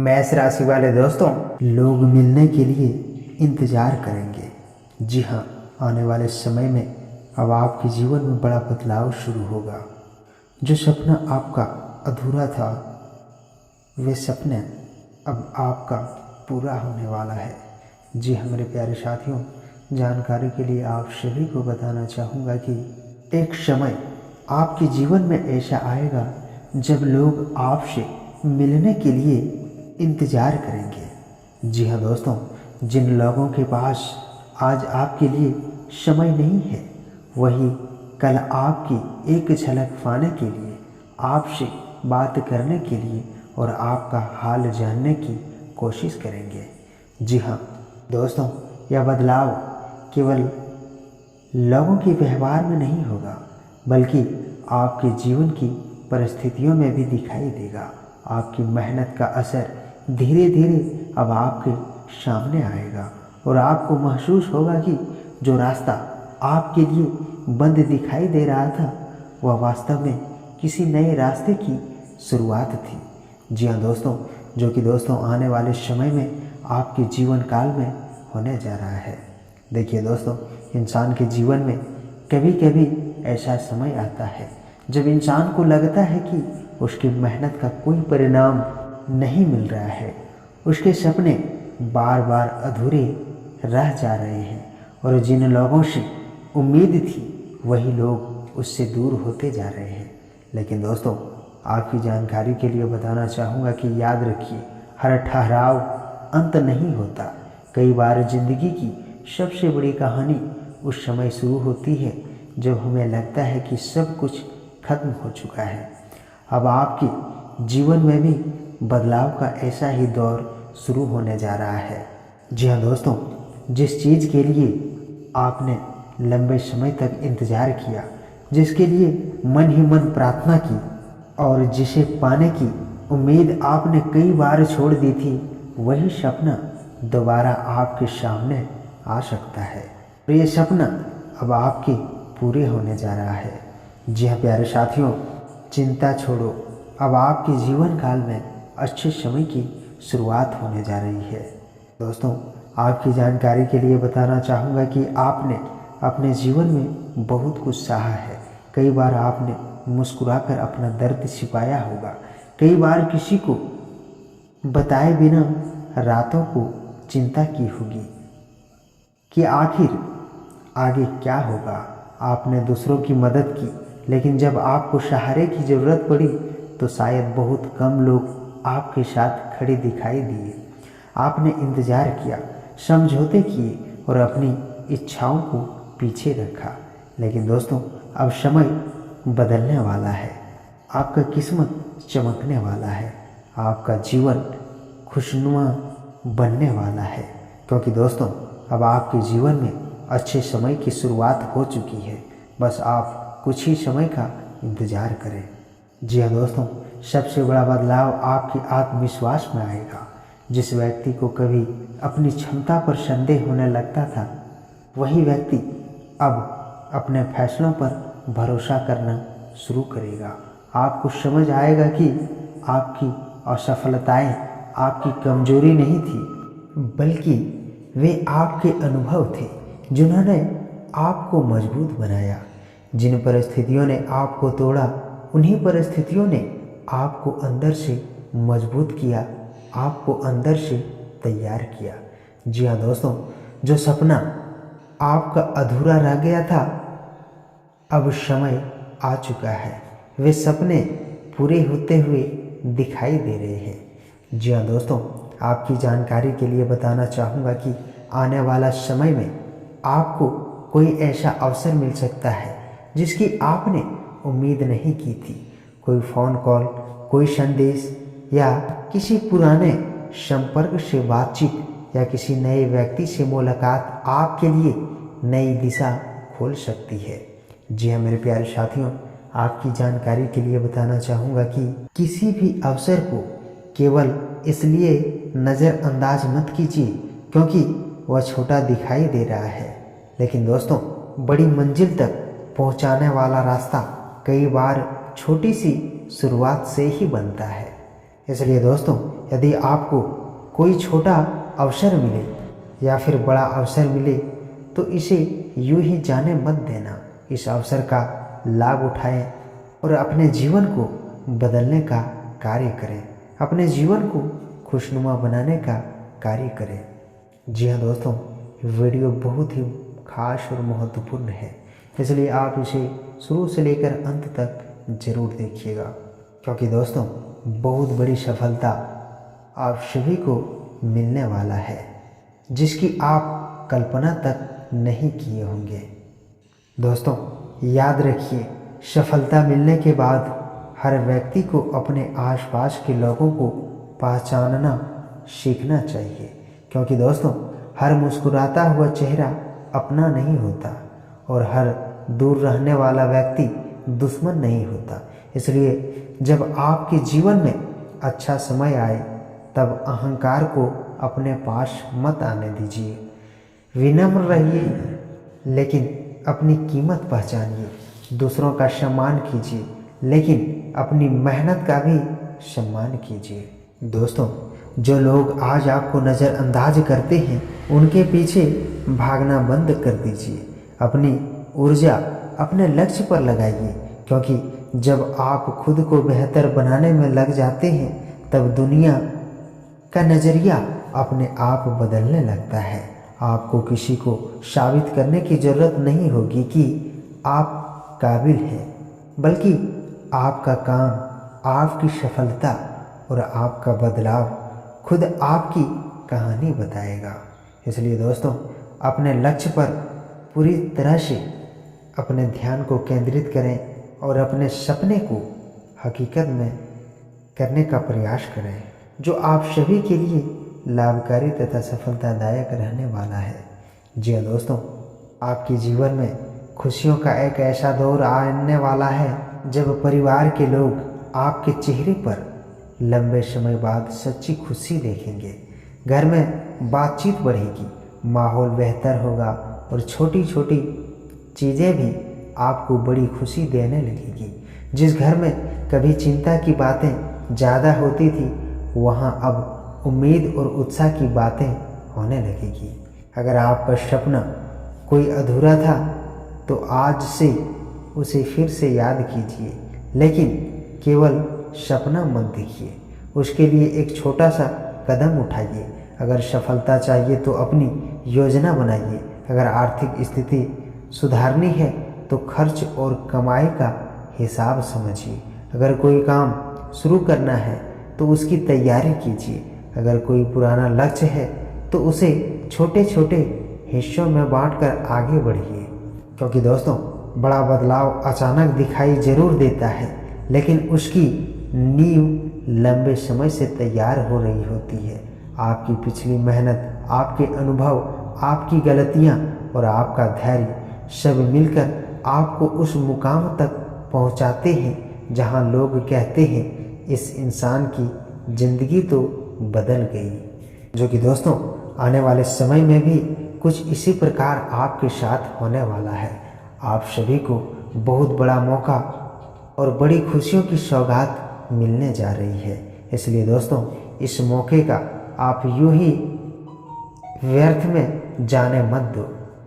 मेष राशि वाले दोस्तों, लोग मिलने के लिए इंतजार करेंगे। जी हाँ, आने वाले समय में अब आपके जीवन में बड़ा बदलाव शुरू होगा। जो सपना आपका अधूरा था, वे सपने अब आपका पूरा होने वाला है। जी हाँ मेरे प्यारे साथियों, जानकारी के लिए आप सभी को बताना चाहूँगा कि एक समय आपके जीवन में ऐसा आएगा जब लोग आपसे मिलने के लिए इंतज़ार करेंगे। जी हाँ दोस्तों, जिन लोगों के पास आज आपके लिए समय नहीं है, वही कल आपकी एक झलक पाने के लिए, आपसे बात करने के लिए और आपका हाल जानने की कोशिश करेंगे। जी हाँ दोस्तों, यह बदलाव केवल लोगों के व्यवहार में नहीं होगा, बल्कि आपके जीवन की परिस्थितियों में भी दिखाई देगा। आपकी मेहनत का असर धीरे धीरे अब आपके सामने आएगा और आपको महसूस होगा कि जो रास्ता आपके लिए बंद दिखाई दे रहा था, वह वास्तव में किसी नए रास्ते की शुरुआत थी। जी हाँ दोस्तों, जो कि दोस्तों आने वाले समय में आपके जीवन काल में होने जा रहा है। देखिए दोस्तों, इंसान के जीवन में कभी कभी ऐसा समय आता है जब इंसान को लगता है कि उसकी मेहनत का कोई परिणाम नहीं मिल रहा है। उसके सपने बार बार अधूरे रह जा रहे हैं और जिन लोगों से उम्मीद थी, वही लोग उससे दूर होते जा रहे हैं। लेकिन दोस्तों, आपकी जानकारी के लिए बताना चाहूँगा कि याद रखिए, हर ठहराव अंत नहीं होता। कई बार ज़िंदगी की सबसे बड़ी कहानी उस समय शुरू होती है जब हमें लगता है कि सब कुछ खत्म हो चुका है। अब आपके जीवन में भी बदलाव का ऐसा ही दौर शुरू होने जा रहा है। जी हाँ दोस्तों, जिस चीज़ के लिए आपने लंबे समय तक इंतज़ार किया, जिसके लिए मन ही मन प्रार्थना की और जिसे पाने की उम्मीद आपने कई बार छोड़ दी थी, वही सपना दोबारा आपके सामने आ सकता है। और ये सपना अब आपके पूरे होने जा रहा है। जी हाँ प्यारे साथियों, चिंता छोड़ो, अब आपके जीवन काल में अच्छे समय की शुरुआत होने जा रही है। दोस्तों, आपकी जानकारी के लिए बताना चाहूँगा कि आपने अपने जीवन में बहुत कुछ सहा है। कई बार आपने मुस्कुराकर अपना दर्द छिपाया होगा। कई बार किसी को बताए बिना रातों को चिंता की होगी कि आखिर आगे क्या होगा। आपने दूसरों की मदद की, लेकिन जब आपको सहारे की ज़रूरत पड़ी तो शायद बहुत कम लोग आपके साथ खड़े दिखाई दिए। आपने इंतज़ार किया, समझौते किए और अपनी इच्छाओं को पीछे रखा। लेकिन दोस्तों, अब समय बदलने वाला है। आपका किस्मत चमकने वाला है। आपका जीवन खुशनुमा बनने वाला है, क्योंकि दोस्तों अब आपके जीवन में अच्छे समय की शुरुआत हो चुकी है। बस आप कुछ ही समय का इंतज़ार करें। जी हाँ दोस्तों, सबसे बड़ा बदलाव आपके आत्मविश्वास में आएगा। जिस व्यक्ति को कभी अपनी क्षमता पर संदेह होने लगता था, वही व्यक्ति अब अपने फैसलों पर भरोसा करना शुरू करेगा। आपको समझ आएगा कि आपकी असफलताएं आपकी कमजोरी नहीं थी, बल्कि वे आपके अनुभव थे जिन्होंने आपको मजबूत बनाया। जिन परिस्थितियों ने आपको तोड़ा, उन्हीं परिस्थितियों ने आपको अंदर से मजबूत किया, आपको अंदर से तैयार किया। जी हाँ दोस्तों, जो सपना आपका अधूरा रह गया था, अब समय आ चुका है। वे सपने पूरे होते हुए दिखाई दे रहे हैं। जी हाँ दोस्तों, आपकी जानकारी के लिए बताना चाहूँगा कि आने वाला समय में आपको कोई ऐसा अवसर मिल सकता है जिसकी आपने उम्मीद नहीं की थी। कोई फ़ोन कॉल, कोई संदेश या किसी पुराने संपर्क से बातचीत या किसी नए व्यक्ति से मुलाकात आपके लिए नई दिशा खोल सकती है। जी हाँ मेरे प्यारे साथियों, आपकी जानकारी के लिए बताना चाहूँगा कि किसी भी अवसर को केवल इसलिए नज़रअंदाज मत कीजिए क्योंकि वह छोटा दिखाई दे रहा है। लेकिन दोस्तों, बड़ी मंजिल तक पहुंचाने वाला रास्ता कई बार छोटी सी शुरुआत से ही बनता है। इसलिए दोस्तों, यदि आपको कोई छोटा अवसर मिले या फिर बड़ा अवसर मिले तो इसे यूं ही जाने मत देना। इस अवसर का लाभ उठाएं और अपने जीवन को बदलने का कार्य करें, अपने जीवन को खुशनुमा बनाने का कार्य करें। जी हाँ दोस्तों, वीडियो बहुत ही खास और महत्वपूर्ण है, इसलिए आप इसे शुरू से लेकर अंत तक ज़रूर देखिएगा, क्योंकि दोस्तों बहुत बड़ी सफलता आप सभी को मिलने वाला है, जिसकी आप कल्पना तक नहीं किए होंगे। दोस्तों याद रखिए, सफलता मिलने के बाद हर व्यक्ति को अपने आसपास के लोगों को पहचानना सीखना चाहिए, क्योंकि दोस्तों हर मुस्कुराता हुआ चेहरा अपना नहीं होता और हर दूर रहने वाला व्यक्ति दुश्मन नहीं होता। इसलिए जब आपके जीवन में अच्छा समय आए तब अहंकार को अपने पास मत आने दीजिए। विनम्र रहिए लेकिन अपनी कीमत पहचानिए, दूसरों का सम्मान कीजिए लेकिन अपनी मेहनत का भी सम्मान कीजिए। दोस्तों जो लोग आज आपको नज़रअंदाज करते हैं उनके पीछे भागना बंद कर दीजिए, अपनी ऊर्जा अपने लक्ष्य पर लगाइए, क्योंकि जब आप खुद को बेहतर बनाने में लग जाते हैं तब दुनिया का नज़रिया अपने आप बदलने लगता है। आपको किसी को साबित करने की ज़रूरत नहीं होगी कि आप काबिल हैं, बल्कि आपका काम, आपकी सफलता और आपका बदलाव खुद आपकी कहानी बताएगा। इसलिए दोस्तों अपने लक्ष्य पर पूरी तरह से अपने ध्यान को केंद्रित करें और अपने सपने को हकीकत में करने का प्रयास करें, जो आप सभी के लिए लाभकारी तथा सफलतादायक रहने वाला है। जी हाँ दोस्तों, आपके जीवन में खुशियों का एक ऐसा दौर आने वाला है जब परिवार के लोग आपके चेहरे पर लंबे समय बाद सच्ची खुशी देखेंगे। घर में बातचीत बढ़ेगी, माहौल बेहतर होगा और छोटी छोटी चीज़ें भी आपको बड़ी खुशी देने लगेगी। जिस घर में कभी चिंता की बातें ज़्यादा होती थी वहाँ अब उम्मीद और उत्साह की बातें होने लगेगी। अगर आपका सपना कोई अधूरा था तो आज से उसे फिर से याद कीजिए, लेकिन केवल सपना मत देखिए, उसके लिए एक छोटा सा कदम उठाइए। अगर सफलता चाहिए तो अपनी योजना बनाइए। अगर आर्थिक स्थिति सुधारनी है तो खर्च और कमाई का हिसाब समझिए। अगर कोई काम शुरू करना है तो उसकी तैयारी कीजिए। अगर कोई पुराना लक्ष्य है तो उसे छोटे छोटे हिस्सों में बांटकर आगे बढ़िए, क्योंकि दोस्तों बड़ा बदलाव अचानक दिखाई जरूर देता है, लेकिन उसकी नींव लंबे समय से तैयार हो रही होती है। आपकी पिछली मेहनत, आपके अनुभव, आपकी गलतियां और आपका धैर्य सब मिलकर आपको उस मुकाम तक पहुंचाते हैं जहां लोग कहते हैं इस इंसान की ज़िंदगी तो बदल गई। जो कि दोस्तों आने वाले समय में भी कुछ इसी प्रकार आपके साथ होने वाला है। आप सभी को बहुत बड़ा मौका और बड़ी खुशियों की सौगात मिलने जा रही है। इसलिए दोस्तों इस मौके का आप यूं ही व्यर्थ में जाने मत दो,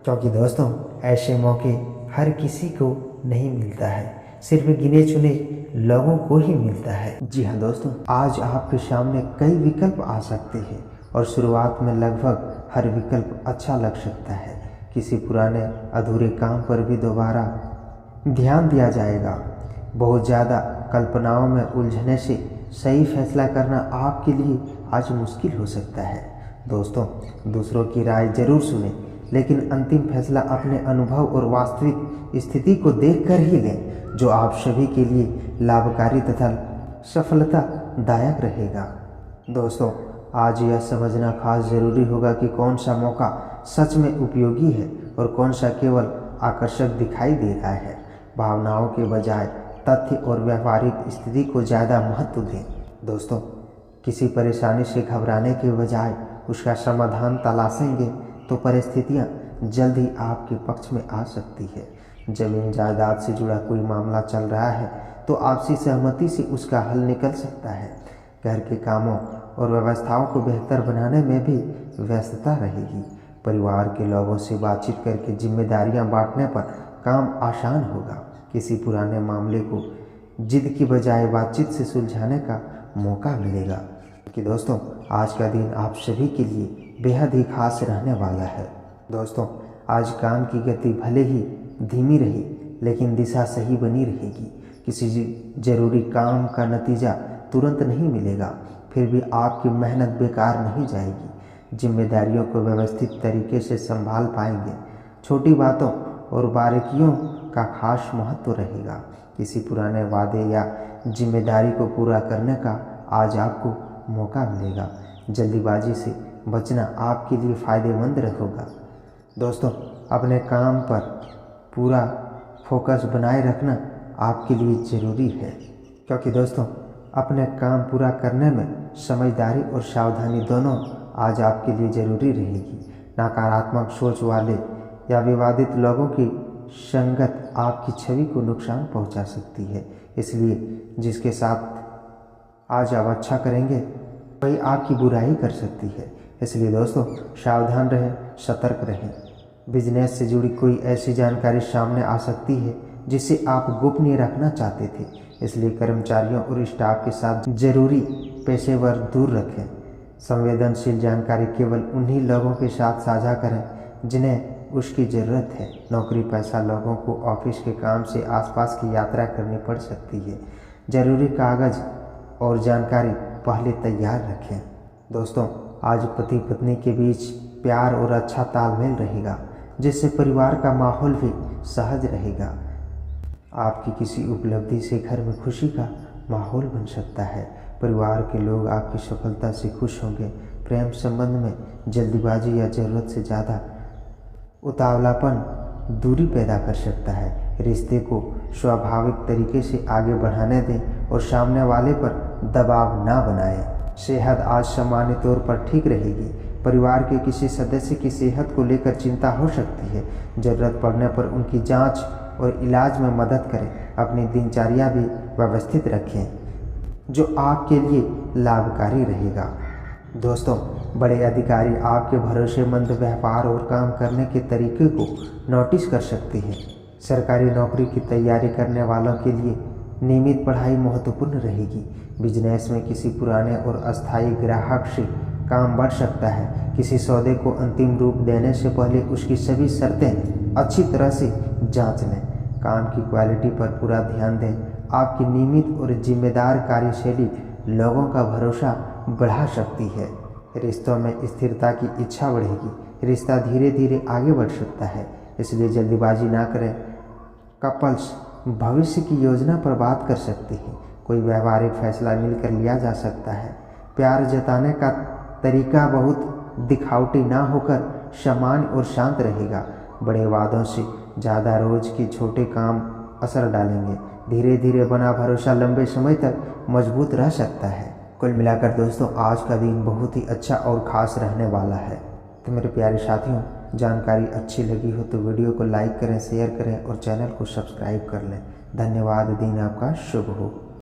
क्योंकि दोस्तों ऐसे मौके हर किसी को नहीं मिलता है, सिर्फ गिने चुने लोगों को ही मिलता है। जी हाँ दोस्तों, आज आपके सामने कई विकल्प आ सकते हैं और शुरुआत में लगभग हर विकल्प अच्छा लग सकता है। किसी पुराने अधूरे काम पर भी दोबारा ध्यान दिया जाएगा। बहुत ज़्यादा कल्पनाओं में उलझने से सही फैसला करना आपके लिए आज मुश्किल हो सकता है। दोस्तों दूसरों की राय जरूर सुनें, लेकिन अंतिम फैसला अपने अनुभव और वास्तविक स्थिति को देखकर ही लें, जो आप सभी के लिए लाभकारी तथा सफलतादायक रहेगा। दोस्तों आज यह समझना खास ज़रूरी होगा कि कौन सा मौका सच में उपयोगी है और कौन सा केवल आकर्षक दिखाई दे रहा है। भावनाओं के बजाय तथ्य और व्यावहारिक स्थिति को ज़्यादा महत्व दें। दोस्तों किसी परेशानी से घबराने के बजाय उसका समाधान तलाशेंगे तो परिस्थितियां जल्द ही आपके पक्ष में आ सकती है। जमीन जायदाद से जुड़ा कोई मामला चल रहा है तो आपसी सहमति से उसका हल निकल सकता है। घर के कामों और व्यवस्थाओं को बेहतर बनाने में भी व्यस्तता रहेगी। परिवार के लोगों से बातचीत करके जिम्मेदारियां बांटने पर काम आसान होगा। किसी पुराने मामले को जिद की बजाय बातचीत से सुलझाने का मौका मिलेगा। कि दोस्तों, आज का दिन आप सभी के लिए बेहद ही खास रहने वाला है। दोस्तों, आज काम की गति भले ही धीमी रही, लेकिन दिशा सही बनी रहेगी। किसी जरूरी काम का नतीजा तुरंत नहीं मिलेगा, फिर भी आपकी मेहनत बेकार नहीं जाएगी। जिम्मेदारियों को व्यवस्थित तरीके से संभाल पाएंगे। छोटी बातों और बारीकियों का खास महत्व रहेगा। किसी पुराने वादे या जिम्मेदारी को पूरा करने का आज आपको मौका मिलेगा। जल्दीबाजी से बचना आपके लिए फ़ायदेमंद रहेगा। दोस्तों, अपने काम पर पूरा फोकस बनाए रखना आपके लिए ज़रूरी है, क्योंकि दोस्तों, अपने काम पूरा करने में समझदारी और सावधानी दोनों आज आपके लिए ज़रूरी रहेगी। नकारात्मक सोच वाले या विवादित लोगों की संगत आपकी छवि को नुकसान पहुंचा सकती है, इसलिए जिसके साथ आज आप अच्छा करेंगे वही आपकी बुराई कर सकती है। इसलिए दोस्तों, सावधान रहें, सतर्क रहें। बिजनेस से जुड़ी कोई ऐसी जानकारी सामने आ सकती है जिसे आप गोपनीय रखना चाहते थे, इसलिए कर्मचारियों और स्टाफ के साथ जरूरी पेशेवर दूर रखें। संवेदनशील जानकारी केवल उन्हीं लोगों के साथ साझा करें जिन्हें उसकी ज़रूरत है। नौकरी पेशा लोगों को ऑफिस के काम से आसपास की यात्रा करनी पड़ सकती है। जरूरी कागज़ और जानकारी पहले तैयार रखें। दोस्तों, आज पति पत्नी के बीच प्यार और अच्छा तालमेल रहेगा, जिससे परिवार का माहौल भी सहज रहेगा। आपकी किसी उपलब्धि से घर में खुशी का माहौल बन सकता है। परिवार के लोग आपकी सफलता से खुश होंगे। प्रेम संबंध में जल्दबाजी या ज़रूरत से ज़्यादा उतावलापन दूरी पैदा कर सकता है। रिश्ते को स्वाभाविक तरीके से आगे बढ़ाने दें और सामने वाले पर दबाव ना बनाएं। सेहत आज सामान्य तौर पर ठीक रहेगी। परिवार के किसी सदस्य की सेहत को लेकर चिंता हो सकती है। ज़रूरत पड़ने पर उनकी जांच और इलाज में मदद करें। अपनी दिनचर्या भी व्यवस्थित रखें, जो आपके लिए लाभकारी रहेगा। दोस्तों, बड़े अधिकारी आपके भरोसेमंद व्यवहार और काम करने के तरीके को नोटिस कर सकते हैं। सरकारी नौकरी की तैयारी करने वालों के लिए नियमित पढ़ाई महत्वपूर्ण रहेगी। बिजनेस में किसी पुराने और अस्थायी ग्राहक से काम बढ़ सकता है। किसी सौदे को अंतिम रूप देने से पहले उसकी सभी शर्तें अच्छी तरह से जांच लें। काम की क्वालिटी पर पूरा ध्यान दें। आपकी नियमित और जिम्मेदार कार्यशैली लोगों का भरोसा बढ़ा सकती है। रिश्तों में स्थिरता की इच्छा बढ़ेगी। रिश्ता धीरे धीरे आगे बढ़ सकता है, इसलिए जल्दीबाजी ना करें। कपल्स भविष्य की योजना पर बात कर सकते हैं। कोई व्यावहारिक फैसला मिलकर लिया जा सकता है। प्यार जताने का तरीका बहुत दिखावटी ना होकर सामान्य और शांत रहेगा। बड़े वादों से ज़्यादा रोज के छोटे काम असर डालेंगे। धीरे धीरे बना भरोसा लंबे समय तक मजबूत रह सकता है। कुल मिलाकर दोस्तों, आज का दिन बहुत ही अच्छा और ख़ास रहने वाला है। तो मेरे प्यारे साथियों, जानकारी अच्छी लगी हो तो वीडियो को लाइक करें, शेयर करें और चैनल को सब्सक्राइब कर लें। धन्यवाद। दिन आपका शुभ हो।